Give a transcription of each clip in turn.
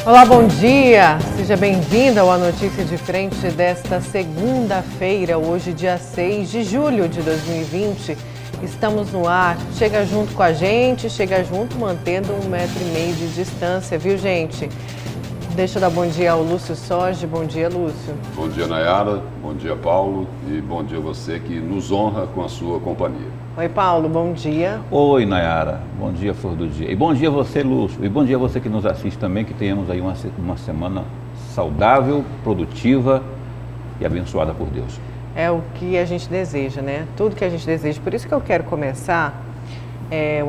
Olá, bom dia! Seja bem-vindo ao A Notícia de Frente desta segunda-feira, hoje dia 6 de julho de 2020. Estamos no ar, chega junto com a gente, chega junto mantendo 1,5 metro de distância, viu, gente? Deixa eu dar bom dia ao Lúcio Sorge. Bom dia, Lúcio. Bom dia, Nayara. Bom dia, Paulo. E bom dia a você que nos honra com a sua companhia. Oi, Paulo. Bom dia. Oi, Nayara. Bom dia, flor do dia. E bom dia a você, Lúcio. E bom dia a você que nos assiste também, que tenhamos aí uma semana saudável, produtiva e abençoada por Deus. É o que a gente deseja, né? Tudo que a gente deseja. Por isso que eu quero começar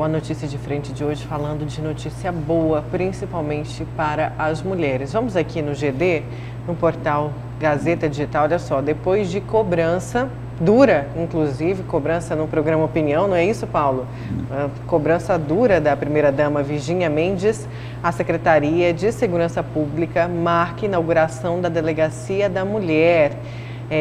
a Notícia de Frente de hoje falando de notícia boa, principalmente para as mulheres. Vamos aqui no GD, no portal Gazeta Digital, olha só, depois de cobrança dura, inclusive, cobrança no programa Opinião, não é isso, Paulo? Cobrança dura da primeira-dama Virgínia Mendes, a Secretaria de Segurança Pública marca a inauguração da Delegacia da Mulher.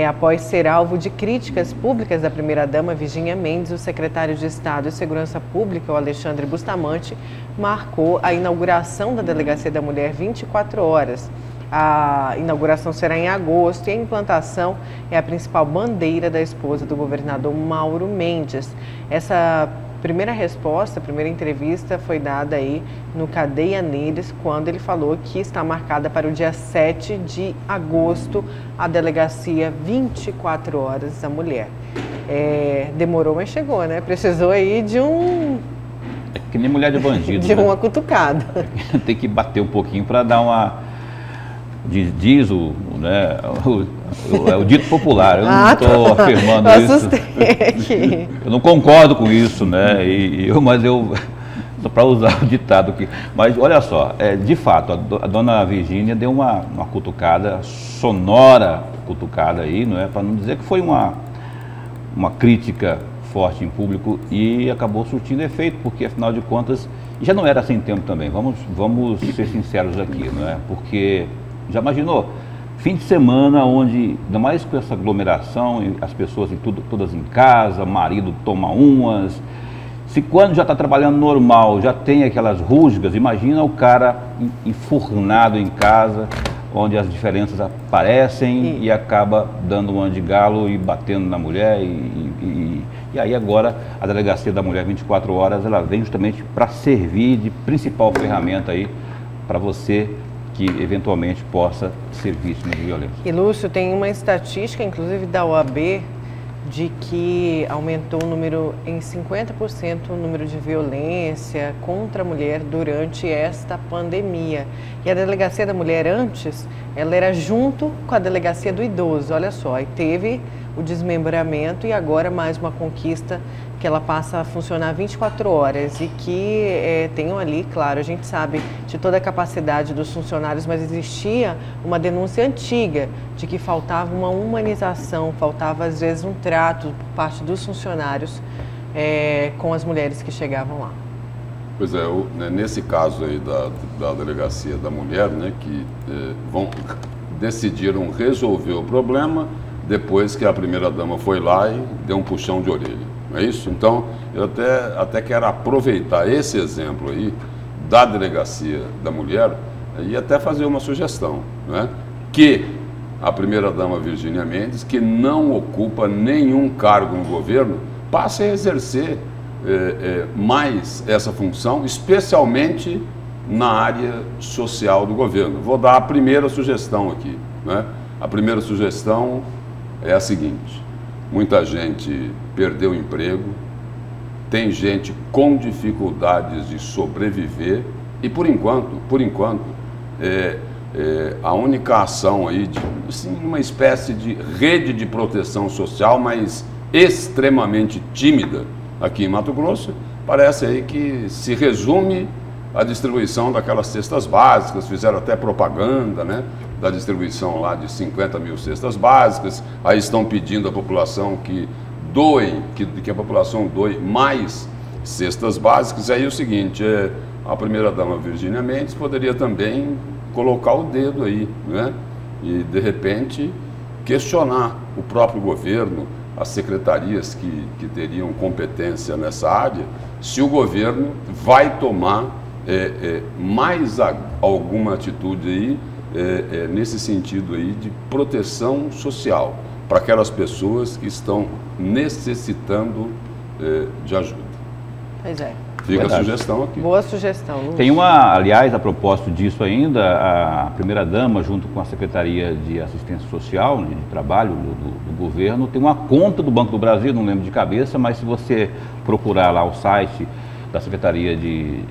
Após ser alvo de críticas públicas da primeira-dama Virgínia Mendes, o secretário de Estado de Segurança Pública, o Alexandre Bustamante, marcou a inauguração da Delegacia da Mulher 24 horas. A inauguração será em agosto e a implantação é a principal bandeira da esposa do governador Mauro Mendes. Essa primeira resposta, a primeira entrevista foi dada aí no Cadeia Neles, quando ele falou que está marcada para o dia 7 de agosto a delegacia 24 horas da mulher. Demorou, mas chegou, né? Precisou aí de um... É que nem mulher de bandido. De uma cutucada. Tem que bater um pouquinho para dar uma... Diz o dito popular, eu não estou afirmando isso. Aqui. Eu não concordo com isso, né? Mas só para usar o ditado aqui. Mas olha só, de fato, a dona Virgínia deu uma cutucada, sonora cutucada aí, não é? Para não dizer que foi uma crítica forte em público e acabou surtindo efeito, porque afinal de contas, já não era sem tempo também, vamos ser sinceros aqui, não é? Porque... Já imaginou? Fim de semana onde, ainda mais com essa aglomeração, as pessoas todas em casa, marido toma umas. Se quando já está trabalhando normal, já tem aquelas rusgas, imagina o cara enfurnado em casa, onde as diferenças aparecem e acaba dando um andigalo e batendo na mulher. E aí agora a Delegacia da Mulher 24 horas, ela vem justamente para servir de principal ferramenta aí para você que eventualmente possa ser vítima de violência. E Lúcio, tem uma estatística, inclusive da OAB, de que aumentou em 50% o número de violência contra a mulher durante esta pandemia. E a Delegacia da Mulher antes, ela era junto com a Delegacia do Idoso, olha só, e teve o desmembramento e agora mais uma conquista que ela passa a funcionar 24 horas e que tenham ali, claro, a gente sabe de toda a capacidade dos funcionários, mas existia uma denúncia antiga de que faltava uma humanização, faltava às vezes um trato por parte dos funcionários com as mulheres que chegavam lá. Pois é, nesse caso aí da Delegacia da Mulher, né, que decidiram resolver o problema depois que a primeira-dama foi lá e deu um puxão de orelha. Não é isso? Então, eu até quero aproveitar esse exemplo aí da Delegacia da Mulher e até fazer uma sugestão, não é? Que a primeira-dama Virgínia Mendes, que não ocupa nenhum cargo no governo, passe a exercer mais essa função, especialmente na área social do governo. Vou dar a primeira sugestão aqui, né? A primeira sugestão é a seguinte: muita gente perdeu o emprego, tem gente com dificuldades de sobreviver e, por enquanto, a única ação aí de assim, uma espécie de rede de proteção social, mas extremamente tímida aqui em Mato Grosso, parece aí que se resume à distribuição daquelas cestas básicas. Fizeram até propaganda, né, da distribuição lá de 50 mil cestas básicas. Aí estão pedindo à população que a população doe mais cestas básicas. Aí é o seguinte, a primeira-dama Virgínia Mendes poderia também colocar o dedo aí, né? E de repente questionar o próprio governo, as secretarias que teriam competência nessa área, se o governo vai tomar mais alguma atitude aí, nesse sentido aí de proteção social para aquelas pessoas que estão necessitando de ajuda. Pois é. Fica a sugestão aqui. Boa sugestão. Lúcio. Tem aliás, a propósito disso ainda, a primeira-dama, junto com a Secretaria de Assistência Social, de Trabalho do governo, tem uma conta do Banco do Brasil, não lembro de cabeça, mas se você procurar lá o site da Secretaria de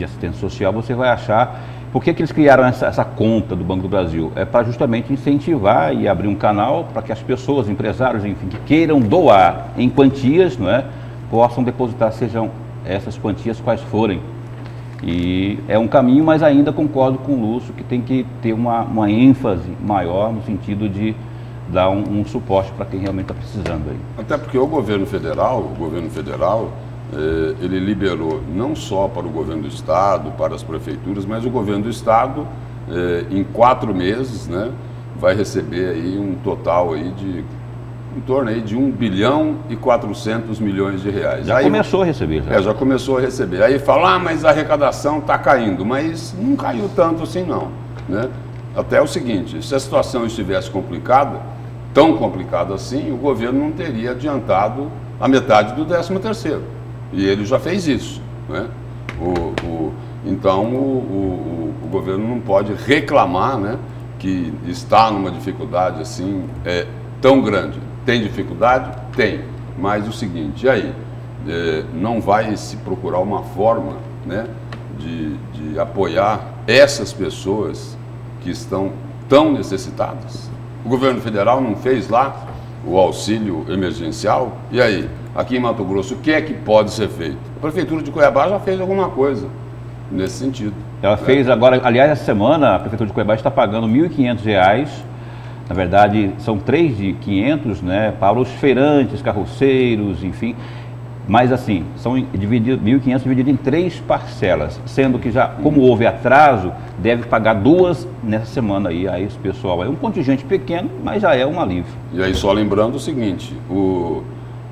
Assistência Social, você vai achar. Por que eles criaram essa conta do Banco do Brasil? É para justamente incentivar e abrir um canal para que as pessoas, empresários, enfim, que queiram doar em quantias, não é, possam depositar, sejam essas quantias quais forem. E é um caminho, mas ainda concordo com o Lúcio que tem que ter uma ênfase maior no sentido de dar um suporte para quem realmente está precisando aí. Até porque o governo federal, ele liberou não só para o governo do estado, para as prefeituras, mas o governo do estado, em 4 meses, né, vai receber aí um total aí de em torno aí de 1 bilhão e 400 milhões de reais. Já começou a receber. Já começou a receber. Aí fala, mas a arrecadação está caindo. Mas não caiu tanto assim não, né? Até o seguinte, se a situação estivesse complicada, tão complicada assim, o governo não teria adiantado a metade do 13º. E ele já fez isso, né? Então o governo não pode reclamar, né, que está numa dificuldade assim tão grande. Tem dificuldade? Tem. Mas o seguinte, e aí? Não vai se procurar uma forma, né, de apoiar essas pessoas que estão tão necessitadas? O governo federal não fez lá o auxílio emergencial? E aí? Aqui em Mato Grosso, o que é que pode ser feito? A Prefeitura de Cuiabá já fez alguma coisa nesse sentido. Ela fez agora, aliás, essa semana a Prefeitura de Cuiabá está pagando R$ 1.500. Na verdade, são 3 de 500, né, para os feirantes, carroceiros, enfim. Mas assim, são 1.500 dividido em 3 parcelas, sendo que já, como houve atraso, deve pagar 2 nessa semana aí a esse pessoal. É um contingente pequeno, mas já é um alívio. E aí só lembrando o seguinte,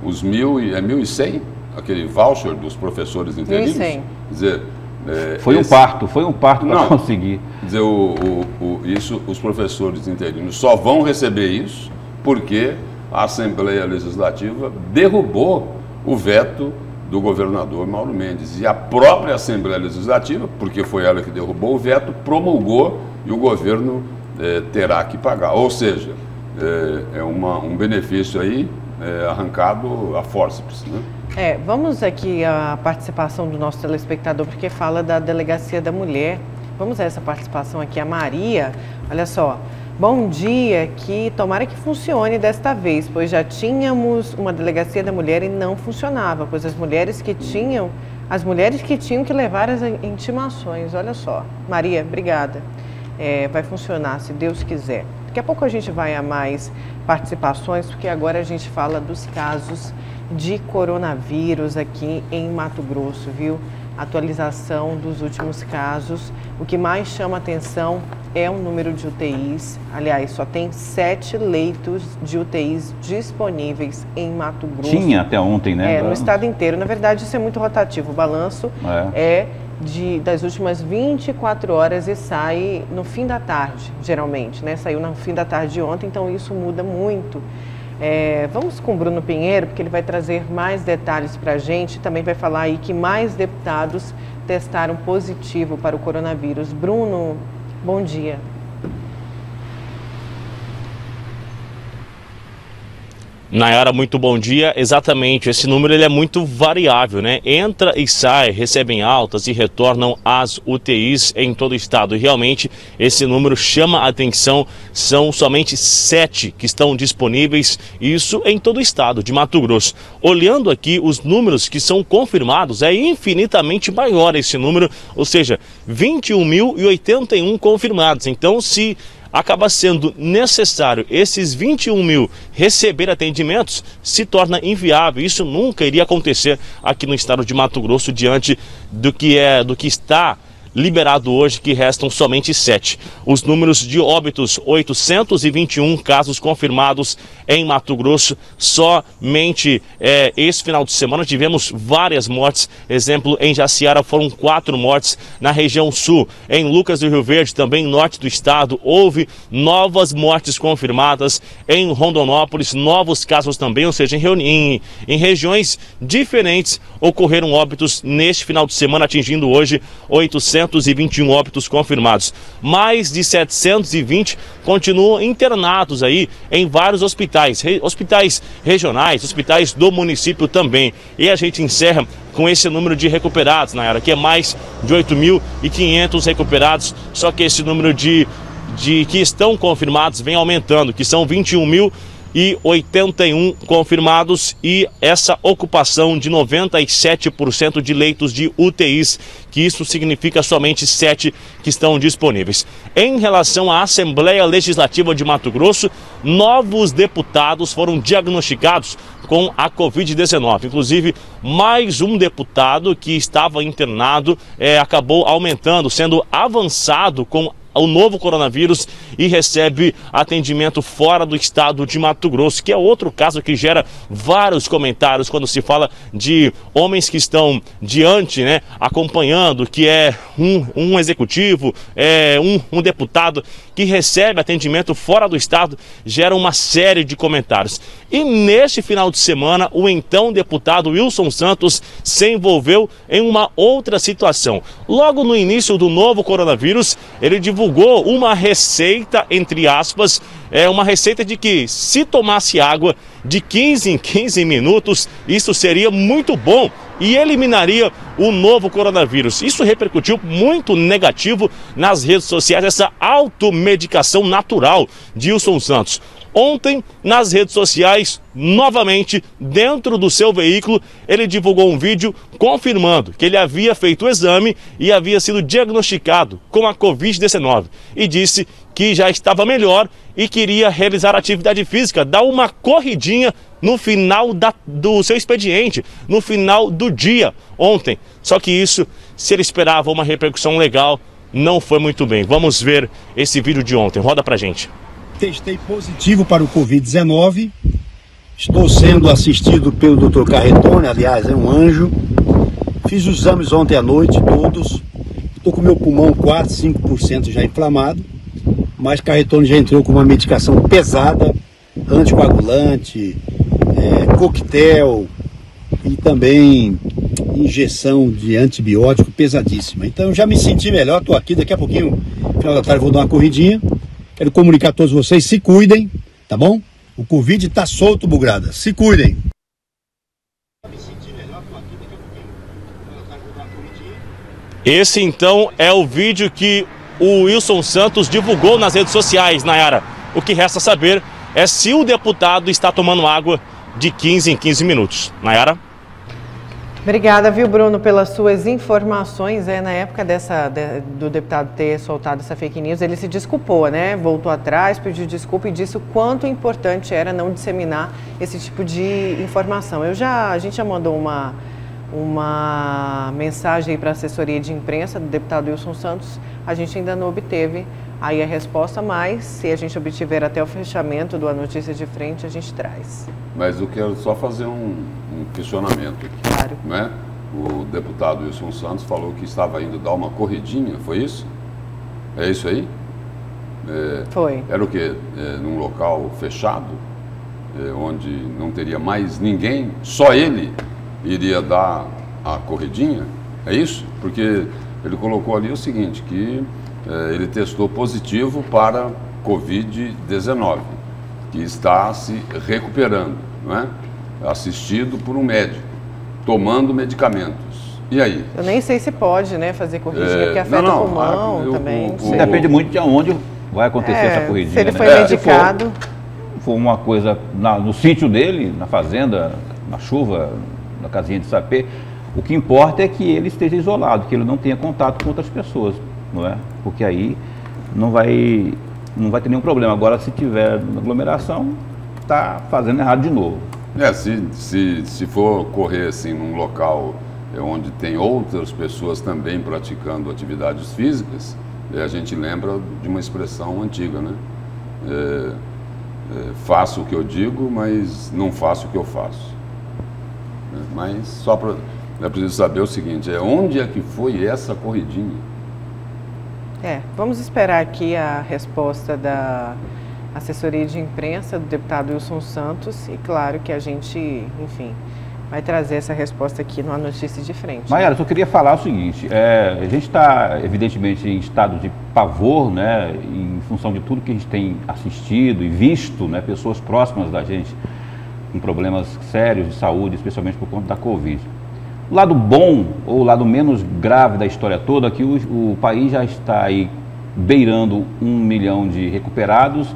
os 1.100, aquele voucher dos professores interinos, 1.100. quer dizer... Foi um parto para conseguir. Quer dizer, isso, os professores interinos só vão receber isso porque a Assembleia Legislativa derrubou o veto do governador Mauro Mendes. E a própria Assembleia Legislativa, porque foi ela que derrubou o veto, promulgou e o governo terá que pagar. Ou seja, um benefício aí arrancado a fórceps, né? Vamos aqui à participação do nosso telespectador, porque fala da Delegacia da Mulher. Vamos a essa participação aqui, a Maria. Olha só, bom dia, que tomara que funcione desta vez, pois já tínhamos uma Delegacia da Mulher e não funcionava, pois as mulheres que tinham que levar as intimações. Olha só, Maria, obrigada. Vai funcionar, se Deus quiser. Daqui a pouco a gente vai a mais participações, porque agora a gente fala dos casos de coronavírus aqui em Mato Grosso, viu? Atualização dos últimos casos. O que mais chama atenção é o número de UTIs. Aliás, só tem 7 leitos de UTIs disponíveis em Mato Grosso. Tinha até ontem, né? No estado inteiro. Na verdade, isso é muito rotativo. O balanço das últimas 24 horas e sai no fim da tarde, geralmente, né? Saiu no fim da tarde de ontem, então isso muda muito. Vamos com o Bruno Pinheiro, porque ele vai trazer mais detalhes para a gente. Também vai falar aí que mais deputados testaram positivo para o coronavírus. Bruno, bom dia. Nayara, muito bom dia. Exatamente, esse número ele é muito variável, né? Entra e sai, recebem altas e retornam às UTIs em todo o estado. E realmente esse número chama a atenção, são somente 7 que estão disponíveis, isso em todo o estado de Mato Grosso. Olhando aqui os números que são confirmados, é infinitamente maior esse número, ou seja, 21.081 confirmados. Então, se acaba sendo necessário esses 21 mil receber atendimentos, se torna inviável. Isso nunca iria acontecer aqui no estado de Mato Grosso diante do que está liberado hoje, que restam somente 7. Os números de óbitos, 821 casos confirmados em Mato Grosso. Somente esse final de semana tivemos várias mortes. Exemplo, em Jaciara foram 4 mortes. Na região sul, em Lucas do Rio Verde, também norte do estado, houve novas mortes confirmadas. Em Rondonópolis, novos casos também, ou seja, em regiões diferentes ocorreram óbitos neste final de semana, atingindo hoje 821 óbitos confirmados. Mais de 720 continuam internados aí em vários hospitais, hospitais regionais, hospitais do município também. E a gente encerra com esse número de recuperados, Nayara, que é mais de 8.500 recuperados, só que esse número de que estão confirmados vem aumentando, que são 21.081 confirmados, e essa ocupação de 97% de leitos de UTIs, que isso significa somente 7 que estão disponíveis. Em relação à Assembleia Legislativa de Mato Grosso, novos deputados foram diagnosticados com a Covid-19. Inclusive, mais um deputado que estava internado acabou aumentando, sendo avançado com o novo coronavírus e recebe atendimento fora do estado de Mato Grosso, que é outro caso que gera vários comentários quando se fala de homens que estão diante, acompanhando, que é um executivo, um deputado que recebe atendimento fora do estado, gera uma série de comentários. E neste final de semana, o então deputado Wilson Santos se envolveu em uma outra situação. Logo no início do novo coronavírus, ele divulgou uma receita, entre aspas, uma receita de que se tomasse água de 15 em 15 minutos, isso seria muito bom e eliminaria o novo coronavírus. Isso repercutiu muito negativo nas redes sociais, essa automedicação natural de Wilson Santos. Ontem, nas redes sociais, novamente, dentro do seu veículo, ele divulgou um vídeo confirmando que ele havia feito o exame e havia sido diagnosticado com a Covid-19. E disse que já estava melhor e queria realizar atividade física, dar uma corridinha no final do seu expediente, no final do dia, ontem. Só que isso, se ele esperava uma repercussão legal, não foi muito bem. Vamos ver esse vídeo de ontem. Roda pra gente. Testei positivo para o Covid-19, estou sendo assistido pelo Dr. Carretone, aliás, é um anjo. Fiz os exames ontem à noite, todos. Estou com meu pulmão 4, 5% já inflamado, mas Carretone já entrou com uma medicação pesada, anticoagulante, coquetel e também injeção de antibiótico pesadíssima. Então eu já me senti melhor, estou aqui, daqui a pouquinho, no final da tarde, vou dar uma corridinha. Quero comunicar a todos vocês, se cuidem, tá bom? O Covid tá solto, bugrada. Se cuidem. Esse então é o vídeo que o Wilson Santos divulgou nas redes sociais, Nayara. O que resta saber é se o deputado está tomando água de 15 em 15 minutos. Nayara? Obrigada, viu, Bruno, pelas suas informações. Na época do deputado ter soltado essa fake news, ele se desculpou, Voltou atrás, pediu desculpa e disse o quanto importante era não disseminar esse tipo de informação. A gente já mandou uma mensagem para a assessoria de imprensa do deputado Wilson Santos. A gente ainda não obteve aí a resposta, mas se a gente obtiver até o fechamento do A Notícia de Frente, a gente traz. Mas eu quero só fazer um questionamento aqui. Claro. O deputado Wilson Santos falou que estava indo dar uma corridinha, foi isso? É isso aí? Foi. Era o quê? Num local fechado, onde não teria mais ninguém, só ele iria dar a corridinha? É isso? Porque ele colocou ali o seguinte, que ele testou positivo para Covid-19, que está se recuperando, assistido por um médico, tomando medicamentos. E aí? Eu nem sei se pode, fazer corridinha, porque afeta o pulmão também. Depende muito de onde vai acontecer essa corridinha. Se ele foi medicado. Se for uma coisa no sítio dele, na fazenda, na chuva, na casinha de sapê, o que importa é que ele esteja isolado, que ele não tenha contato com outras pessoas, Porque aí não vai ter nenhum problema. Agora, se tiver aglomeração, está fazendo errado de novo. Se for correr assim num local onde tem outras pessoas também praticando atividades físicas, a gente lembra de uma expressão antiga, né? Faço o que eu digo, mas não faço o que eu faço. Mas só para... É preciso saber o seguinte, onde é que foi essa corridinha? Vamos esperar aqui a resposta da assessoria de imprensa do deputado Wilson Santos e claro que a gente, enfim, vai trazer essa resposta aqui numa notícia de frente. Maiara, eu só queria falar o seguinte, a gente está evidentemente em estado de pavor, né, em função de tudo que a gente tem assistido e visto, né, pessoas próximas da gente com problemas sérios de saúde, especialmente por conta da Covid. O lado bom, ou o lado menos grave da história toda, é que o país já está aí beirando 1 milhão de recuperados.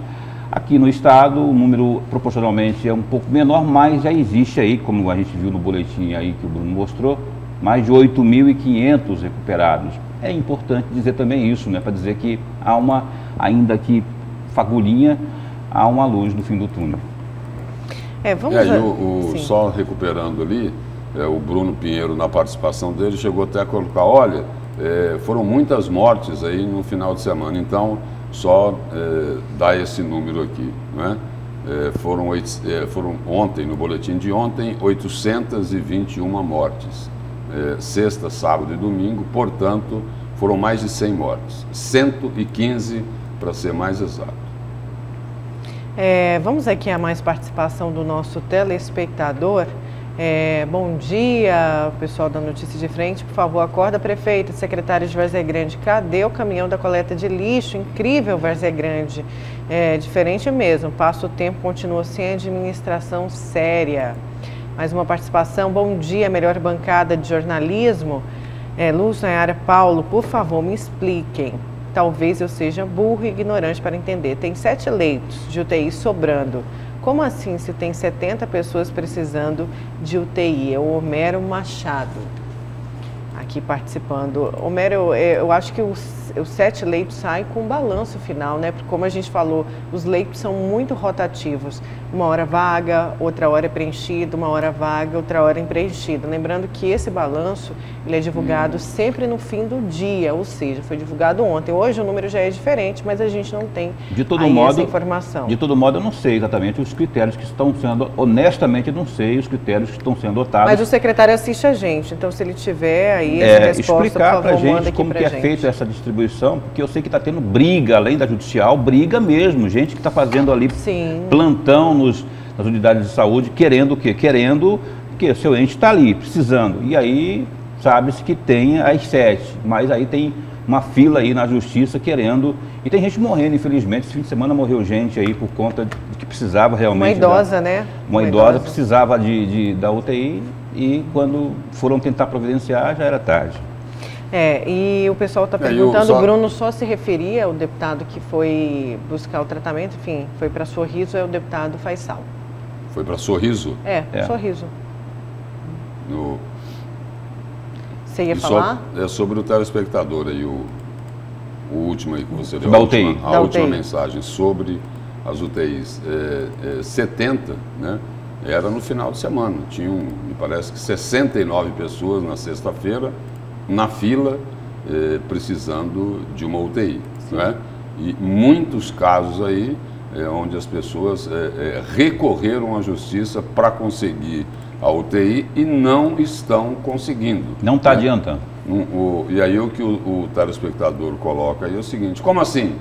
Aqui no estado, o número proporcionalmente é um pouco menor, mas já existe aí, como a gente viu no boletim aí que o Bruno mostrou, mais de 8.500 recuperados. É importante dizer também isso, né, para dizer que há uma, ainda que fagulhinha, há uma luz no fim do túnel. Só recuperando ali, o Bruno Pinheiro, na participação dele, chegou até a colocar, olha, foram muitas mortes aí no final de semana, então só dá esse número aqui, né? Foram ontem, no boletim de ontem, 821 mortes, sexta, sábado e domingo, portanto, foram mais de 100 mortes, 115 para ser mais exato. Vamos aqui a mais participação do nosso telespectador. Bom dia, pessoal da Notícia de Frente. Por favor, acorda, prefeita, secretário de Várzea Grande. Cadê o caminhão da coleta de lixo? Incrível, Várzea Grande. Diferente mesmo. Passa o tempo, continua sem administração séria. Mais uma participação. Bom dia, melhor bancada de jornalismo. Lúcio, Nayara, Paulo, por favor, me expliquem. Talvez eu seja burro e ignorante para entender. Tem 7 leitos de UTI sobrando. Como assim se tem 70 pessoas precisando de UTI? É o Homero Machado aqui participando. Homero, eu acho que os 7 leitos saem com um balanço final, né? Porque como a gente falou, os leitos são muito rotativos. Uma hora vaga, outra hora é preenchido, uma hora vaga, outra hora é preenchido. Lembrando que esse balanço, ele é divulgado sempre no fim do dia, ou seja, foi divulgado ontem. Hoje o número já é diferente, mas a gente não tem essa informação. De todo modo, eu não sei exatamente os critérios que estão sendo, honestamente, eu não sei os critérios que estão sendo adotados. Mas o secretário assiste a gente, então se ele tiver aí essa resposta, explicar para a gente como que é feita essa distribuição, porque eu sei que está tendo briga, além da judicial, briga mesmo, gente que está fazendo ali plantão nas unidades de saúde, querendo o quê? Querendo que o seu ente está ali, precisando. E aí, sabe-se que tem as 7, mas aí tem uma fila aí na justiça querendo, e tem gente morrendo, infelizmente. Esse fim de semana morreu gente aí por conta de que precisava realmente... Uma idosa, né? Uma idosa precisava da UTI e quando foram tentar providenciar já era tarde. E o pessoal está perguntando, o Bruno só se referia ao deputado que foi buscar o tratamento, enfim, foi para Sorriso, é o deputado Faisal. Foi para Sorriso? Sorriso. No... Você ia falar? Sobre o telespectador aí, o último aí que você deu, a última mensagem sobre as UTIs. 70, né? Era no final de semana, me parece que 69 pessoas na sexta-feira, na fila, precisando de uma UTI, né? E muitos casos aí, onde as pessoas recorreram à justiça para conseguir a UTI e não estão conseguindo. Não está adiantando. E aí o que o telespectador coloca aí é o seguinte, como assim?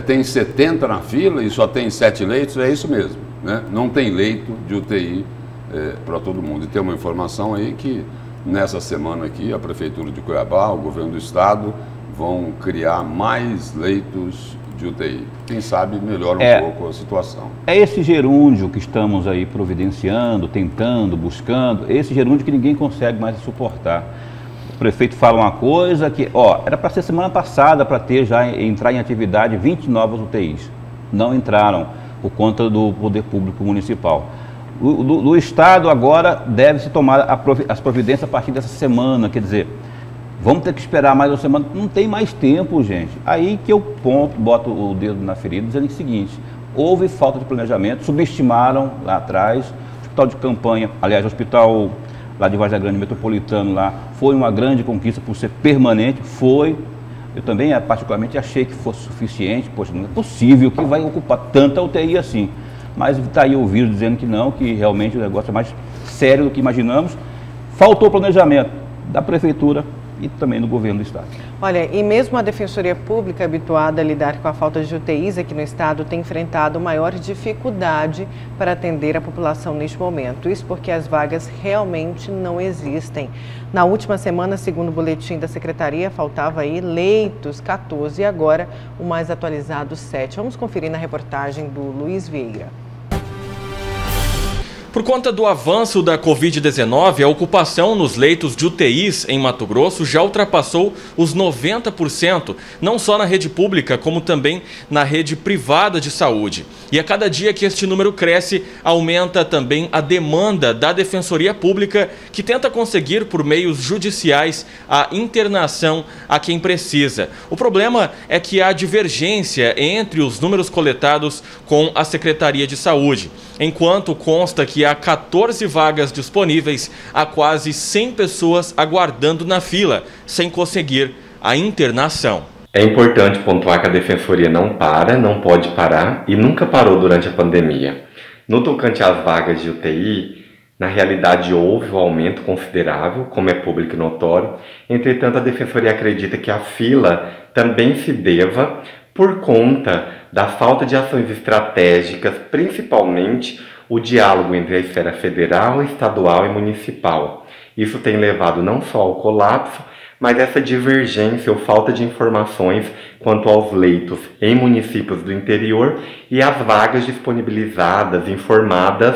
Tem 70 na fila e só tem 7 leitos? É isso mesmo, né? Não tem leito de UTI para todo mundo. E tem uma informação aí que nessa semana aqui a Prefeitura de Cuiabá, o Governo do Estado, vão criar mais leitos de UTI. Quem sabe melhora um pouco a situação. É esse gerúndio que estamos aí providenciando, tentando, buscando, esse gerúndio que ninguém consegue mais suportar. O prefeito fala uma coisa que, era para ser semana passada para entrar em atividade 20 novas UTIs. Não entraram por conta do Poder Público Municipal. Do Estado agora deve-se tomar as providências a partir dessa semana, quer dizer, vamos ter que esperar mais uma semana, não tem mais tempo, gente. Aí que eu boto o dedo na ferida dizendo o seguinte, houve falta de planejamento, subestimaram lá atrás, hospital de campanha, aliás, o hospital lá de Vargem Grande, metropolitano lá, foi uma grande conquista por ser permanente, foi. Eu também, particularmente, achei que fosse suficiente, poxa, não é possível que vai ocupar tanta UTI assim. Mas está aí o vírus dizendo que não, que realmente o negócio é mais sério do que imaginamos. Faltou planejamento da Prefeitura e também do Governo do Estado. Olha, e mesmo a Defensoria Pública, habituada a lidar com a falta de UTIs aqui no Estado, tem enfrentado maior dificuldade para atender a população neste momento. Isso porque as vagas realmente não existem. Na última semana, segundo o boletim da Secretaria, faltava aí leitos, 14, e agora o mais atualizado, 7. Vamos conferir na reportagem do Luiz Vieira. Por conta do avanço da Covid-19, a ocupação nos leitos de UTIs em Mato Grosso já ultrapassou os 90%, não só na rede pública, como também na rede privada de saúde. E a cada dia que este número cresce, aumenta também a demanda da Defensoria Pública, que tenta conseguir, por meios judiciais, a internação a quem precisa. O problema é que há divergência entre os números coletados com a Secretaria de Saúde. Enquanto consta que há 14 vagas disponíveis, há quase 100 pessoas aguardando na fila, sem conseguir a internação. É importante pontuar que a Defensoria não pode parar e nunca parou durante a pandemia. No tocante às vagas de UTI, na realidade houve um aumento considerável, como é público e notório. Entretanto, a Defensoria acredita que a fila também se deva por conta da falta de ações estratégicas, principalmente o diálogo entre a esfera federal, estadual e municipal. Isso tem levado não só ao colapso, mas essa divergência ou falta de informações quanto aos leitos em municípios do interior e as vagas disponibilizadas, informadas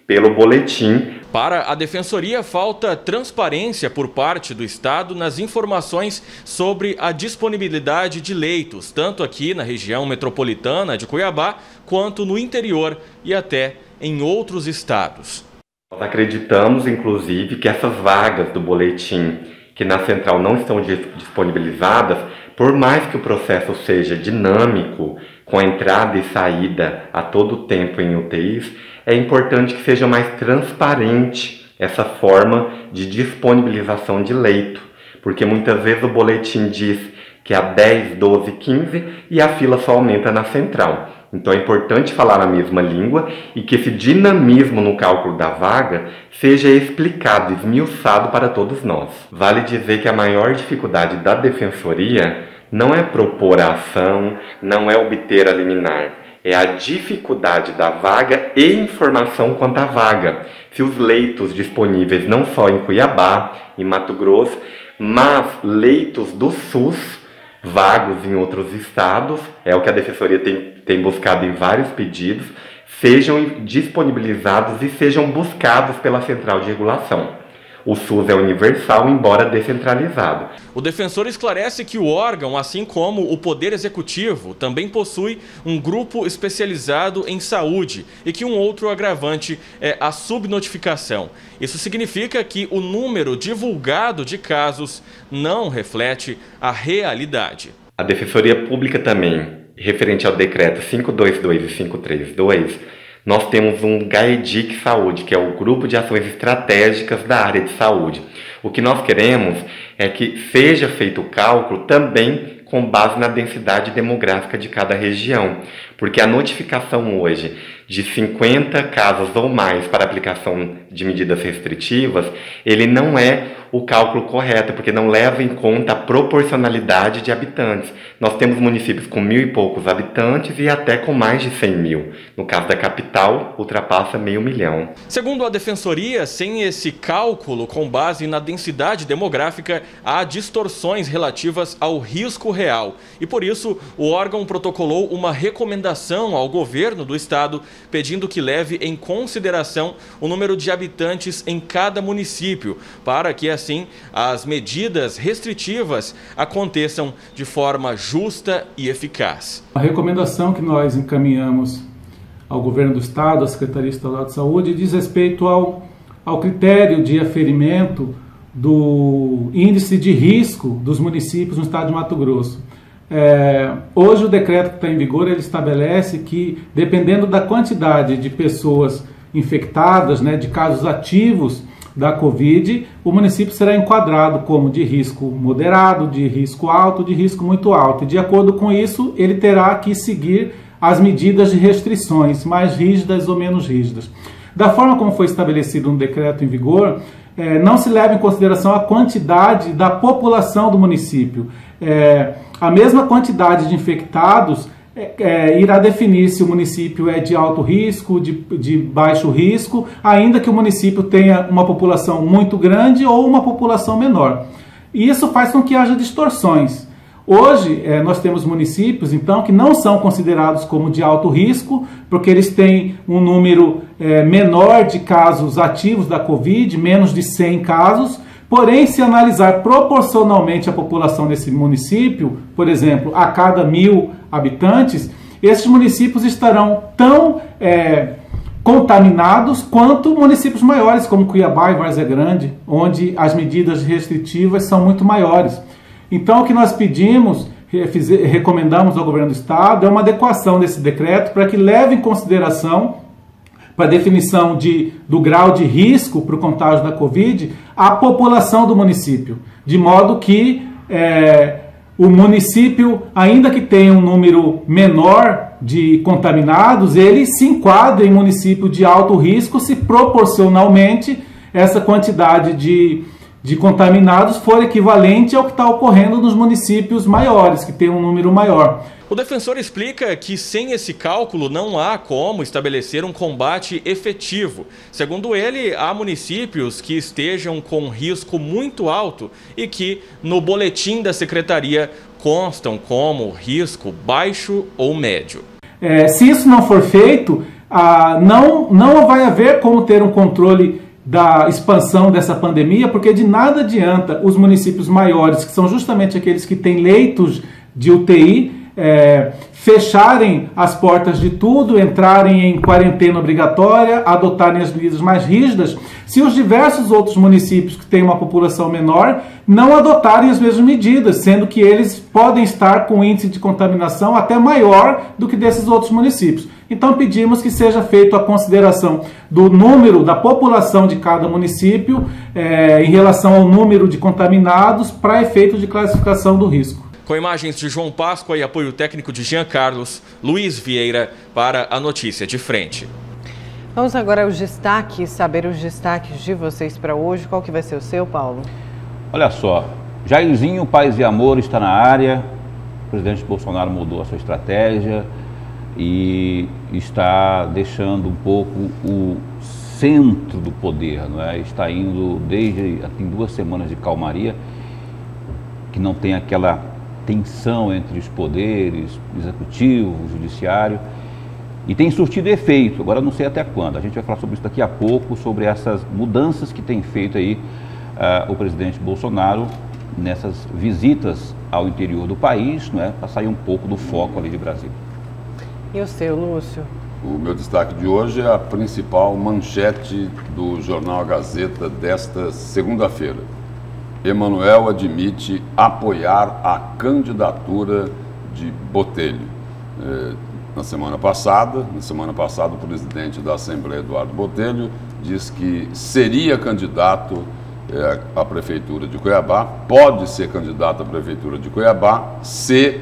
pelo boletim. Para a Defensoria, falta transparência por parte do Estado nas informações sobre a disponibilidade de leitos, tanto aqui na região metropolitana de Cuiabá, quanto no interior e até em outros estados. Nós acreditamos, inclusive, que essas vagas do boletim que na central não estão disponibilizadas, por mais que o processo seja dinâmico, com entrada e saída a todo tempo em UTIs, é importante que seja mais transparente essa forma de disponibilização de leito, porque muitas vezes o boletim diz que há 10, 12, 15 e a fila só aumenta na central. Então é importante falar a mesma língua e que esse dinamismo no cálculo da vaga seja explicado, esmiuçado para todos nós. Vale dizer que a maior dificuldade da Defensoria não é propor a ação, não é obter a liminar. É a dificuldade da vaga e informação quanto à vaga. Se os leitos disponíveis não só em Cuiabá, em Mato Grosso, mas leitos do SUS, vagos em outros estados, é o que a Defensoria tem buscado em vários pedidos, sejam disponibilizados e sejam buscados pela Central de Regulação. O SUS é universal, embora descentralizado. O defensor esclarece que o órgão, assim como o Poder Executivo, também possui um grupo especializado em saúde e que um outro agravante é a subnotificação. Isso significa que o número divulgado de casos não reflete a realidade. A Defensoria Pública também, referente ao decreto 522 e 532, nós temos um GAEDIC Saúde, que é o Grupo de Ações Estratégicas da área de saúde. O que nós queremos é que seja feito o cálculo também com base na densidade demográfica de cada região, porque a notificação hoje de 50 casos ou mais para aplicação de medidas restritivas, ele não é o cálculo correto, porque não leva em conta a proporcionalidade de habitantes. Nós temos municípios com 1.000 e poucos habitantes e até com mais de 100 mil. No caso da capital, ultrapassa 500 mil. Segundo a Defensoria, sem esse cálculo com base na densidade demográfica, há distorções relativas ao risco real. E por isso, o órgão protocolou uma recomendação ao governo do estado, pedindo que leve em consideração o número de habitantes em cada município, para que assim as medidas restritivas aconteçam de forma justa e eficaz. A recomendação que nós encaminhamos ao governo do estado, à Secretaria Estadual de Saúde, diz respeito ao critério de aferimento do índice de risco dos municípios no estado de Mato Grosso. Hoje o decreto que está em vigor, ele estabelece que, dependendo da quantidade de pessoas infectadas, de casos ativos, da Covid, o município será enquadrado como de risco moderado, de risco alto, de risco muito alto. E de acordo com isso, ele terá que seguir as medidas de restrições, mais rígidas ou menos rígidas. Da forma como foi estabelecido no decreto em vigor, não se leva em consideração a quantidade da população do município. A mesma quantidade de infectados irá definir se o município é de alto risco, de baixo risco, ainda que o município tenha uma população muito grande ou uma população menor. E isso faz com que haja distorções. Hoje, nós temos municípios, então, que não são considerados como de alto risco, porque eles têm um número menor de casos ativos da Covid, menos de 100 casos. Porém, se analisar proporcionalmente a população desse município, por exemplo, a cada 1.000 habitantes, esses municípios estarão tão contaminados quanto municípios maiores, como Cuiabá e Várzea Grande, onde as medidas restritivas são muito maiores. Então, o que nós pedimos, recomendamos ao governo do estado, é uma adequação desse decreto para que leve em consideração, para a definição do grau de risco para o contágio da Covid, a população do município, de modo que o município, ainda que tenha um número menor de contaminados, ele se enquadra em município de alto risco se proporcionalmente essa quantidade de contaminados for equivalente ao que está ocorrendo nos municípios maiores, que tem um número maior. O defensor explica que sem esse cálculo não há como estabelecer um combate efetivo. Segundo ele, há municípios que estejam com risco muito alto e que no boletim da secretaria constam como risco baixo ou médio. Se isso não for feito, não vai haver como ter um controle da expansão dessa pandemia, porque de nada adianta os municípios maiores, que são justamente aqueles que têm leitos de UTI, fecharem as portas de tudo, entrarem em quarentena obrigatória, adotarem as medidas mais rígidas, se os diversos outros municípios que têm uma população menor não adotarem as mesmas medidas, sendo que eles podem estar com índice de contaminação até maior do que desses outros municípios. Então pedimos que seja feita a consideração do número da população de cada município em relação ao número de contaminados para efeito de classificação do risco. Com imagens de João Páscoa e apoio técnico de Jean Carlos, Luiz Vieira para a Notícia de Frente. Vamos agora aos destaques, saber os destaques de vocês para hoje. Qual que vai ser o seu, Paulo? Olha só, Jairzinho, Paz e Amor está na área. O presidente Bolsonaro mudou a sua estratégia e está deixando um pouco o centro do poder, não é? Está indo tem 2 semanas de calmaria, que não tem aquela tensão entre os poderes, executivo, judiciário, e tem surtido efeito. Agora não sei até quando. A gente vai falar sobre isso daqui a pouco, sobre essas mudanças que tem feito aí o presidente Bolsonaro nessas visitas ao interior do país, não é? Para sair um pouco do foco ali de Brasília. E o seu, Lúcio? O meu destaque de hoje é a principal manchete do jornal A Gazeta desta segunda-feira. Emanuel admite apoiar a candidatura de Botelho. Na semana passada, o presidente da Assembleia, Eduardo Botelho, diz que seria candidato à Prefeitura de Cuiabá, pode ser candidato à Prefeitura de Cuiabá, se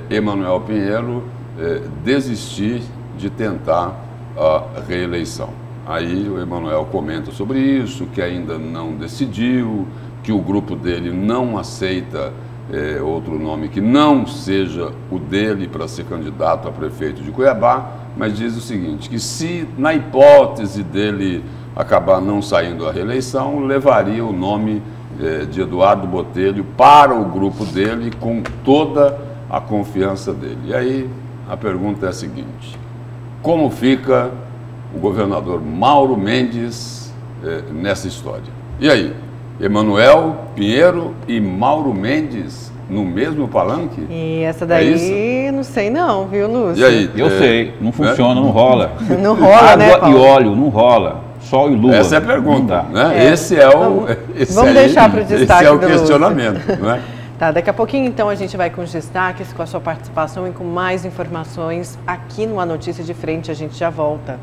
Emanuel Pinheiro desistir de tentar a reeleição. Aí o Emanuel comenta sobre isso, que ainda não decidiu, que o grupo dele não aceita outro nome que não seja o dele para ser candidato a prefeito de Cuiabá, mas diz o seguinte, que se na hipótese dele acabar não saindo a reeleição, levaria o nome de Eduardo Botelho para o grupo dele com toda a confiança dele. E aí a pergunta é a seguinte, como fica o governador Mauro Mendes nessa história? E aí? Emanuel Pinheiro e Mauro Mendes no mesmo palanque? E essa daí não sei não, viu, Lúcio? E aí? Eu sei, não funciona, não rola. Não rola, né, Água e óleo, não rola. Sol e lua. Essa é a pergunta, né? Esse é o... Vamos deixar para o destaque. Esse é o questionamento, não é? Tá, daqui a pouquinho então a gente vai com os destaques, com a sua participação e com mais informações aqui no A Notícia de Frente. A gente já volta.